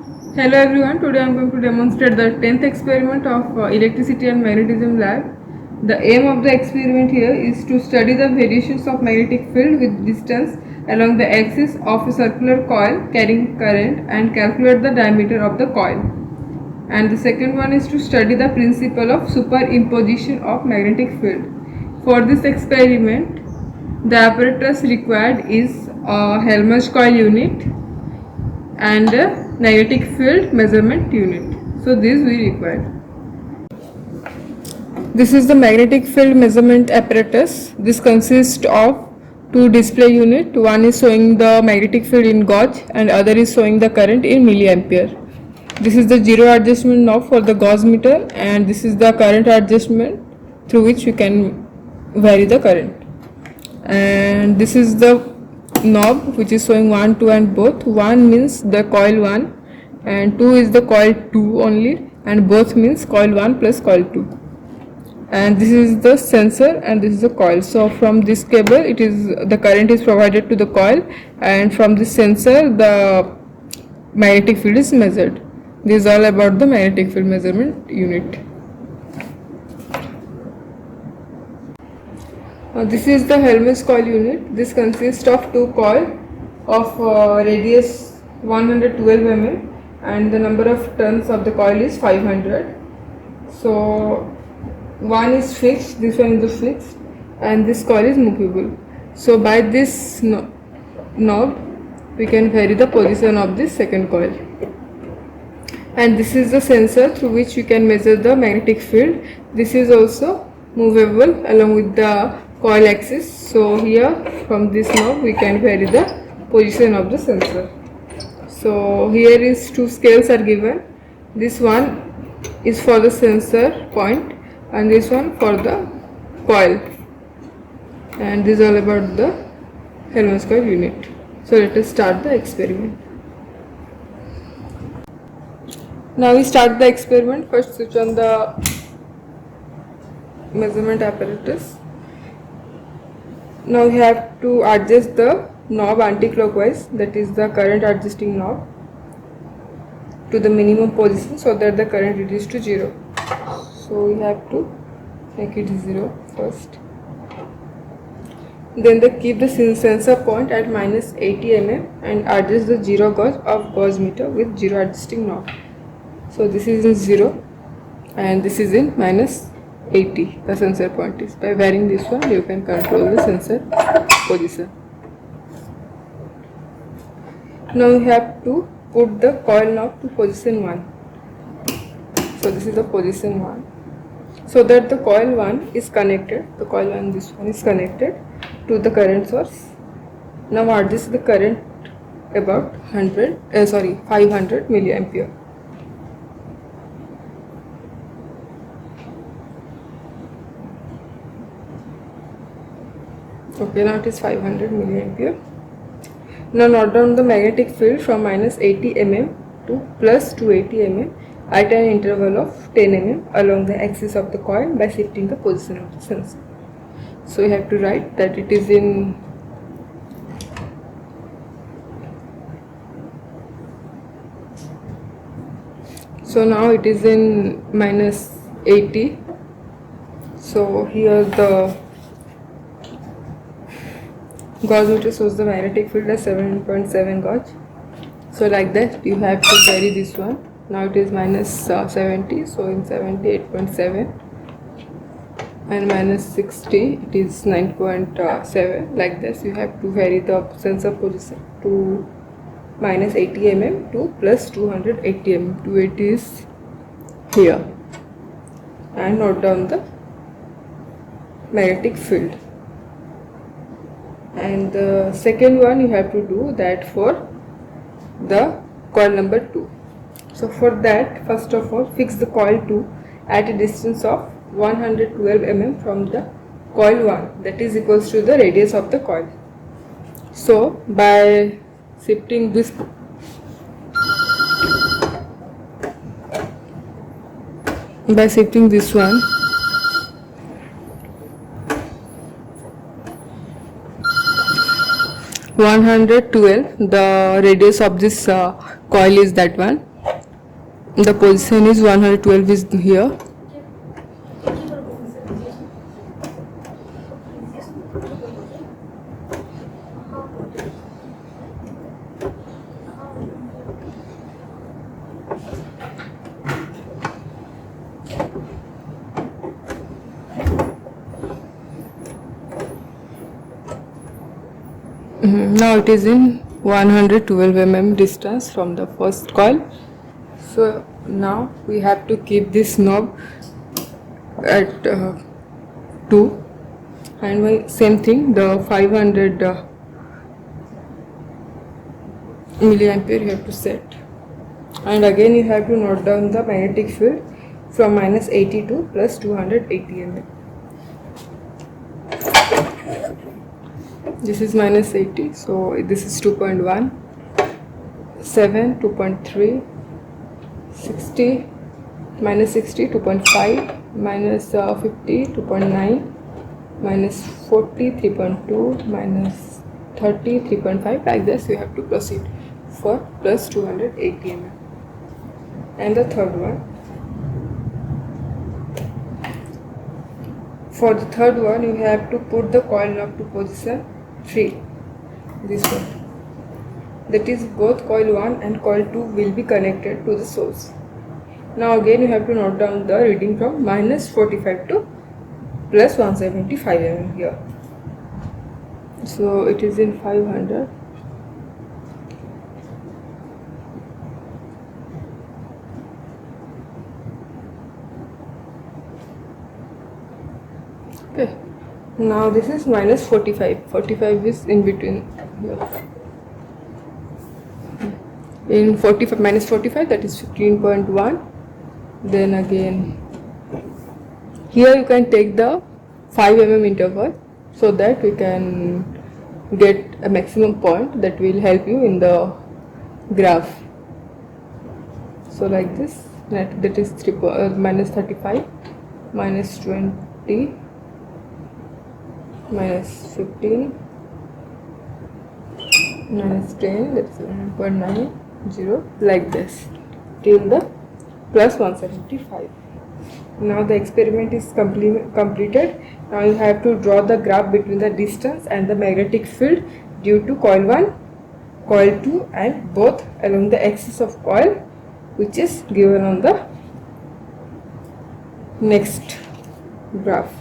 Hello everyone, today I am going to demonstrate the 10th experiment of electricity and magnetism lab. The aim of the experiment here is to study the variations of magnetic field with distance along the axis of a circular coil carrying current and calculate the diameter of the coil. And the second one is to study the principle of superimposition of magnetic field. For this experiment, the apparatus required is a Helmholtz coil unit and a magnetic field measurement unit. So these we require. This is the magnetic field measurement apparatus. This consists of two display unit. One is showing the magnetic field in gauge and other is showing the current in milliampere. This is the zero adjustment knob for the gauge meter and this is the current adjustment through which you can vary the current. And this is the knob which is showing 1, 2 and both. 1 means the coil 1 and 2 is the coil 2 only, and both means coil 1 plus coil 2. And this is the sensor and this is the coil. So from this cable it is the current is provided to the coil, and from this sensor the magnetic field is measured. This is all about the magnetic field measurement unit. This is the Helmholtz coil unit. This consists of two coils of radius 112 mm and the number of turns of the coil is 500. So one is fixed, this one is fixed, and this coil is movable. So by this knob we can vary the position of this second coil. And this is the sensor through which you can measure the magnetic field. This is also movable along with the coil axis. So here from this knob we can vary the position of the sensor. So here is two scales are given. This one is for the sensor point and this one for the coil, and this is all about the Helmholtz coil unit. So let us start the experiment. Now we start the experiment. First switch on the measurement apparatus. Now we have to adjust the knob anti-clockwise, that is the current adjusting knob, to the minimum position so that the current reduces to 0. So we have to make it 0 first. Then they keep the sensor point at minus 80 mm and adjust the 0 gauge of gauge meter with 0 adjusting knob. So this is in 0 and this is in minus 80. The sensor point is. By varying this one you can control the sensor position. Now you have to put the coil knob to position 1. So this is the position 1. So that the coil 1 is connected, the coil 1, this one is connected to the current source. Now adjust the current about 500 milliampere. Okay, now it is 500 milliampere. Now note down the magnetic field from minus 80 mm to plus 280 mm at an interval of 10 mm along the axis of the coil by shifting the position of the sensor. So you have to write that it is in now it is in minus 80. So here the gauge meter shows the magnetic field as 7.7 gauge. So like that you have to vary this one. Now it is minus 70, so in 78.7 and minus 60 it is 9.7. Like this you have to vary the sensor position to minus 80 mm to plus 280 mm. 280 is here, and note down the magnetic field. And the second one you have to do that for the coil number 2. So for that, first of all, fix the coil 2 at a distance of 112 mm from the coil 1, that is equals to the radius of the coil. So by shifting this one, the radius of this coil is that one. The position is 112 is here. Now it is in 112 mm distance from the first coil. So now we have to keep this knob at 2, and same thing, the 500 milliampere you have to set, and again you have to note down the magnetic field from minus 80 to plus 280 mm. This is minus 80, so this is 2.1, 7, 2.3, 60, minus 60, 2.5, minus 50, 2.9, minus 40, 3.2, minus 30, 3.5, like this you have to proceed for plus 280 mm. And the third one, for the third one you have to put the coil knob to position 3, this one, that is both coil 1 and coil 2 will be connected to the source. Now again you have to note down the reading from minus 45 to plus 175 mm here. So it is in 500. Okay. Now this is minus 45. 45 is in between here. In 45 minus 45, that is 15.1. Then again here you can take the 5 mm interval so that we can get a maximum point that will help you in the graph. So like this, that is minus 35, minus 20, minus 15, minus 10, that's 1.90, like this till the plus 175. Now the experiment is completed. Now you have to draw the graph between the distance and the magnetic field due to coil 1, coil 2 and both along the axis of coil, which is given on the next graph.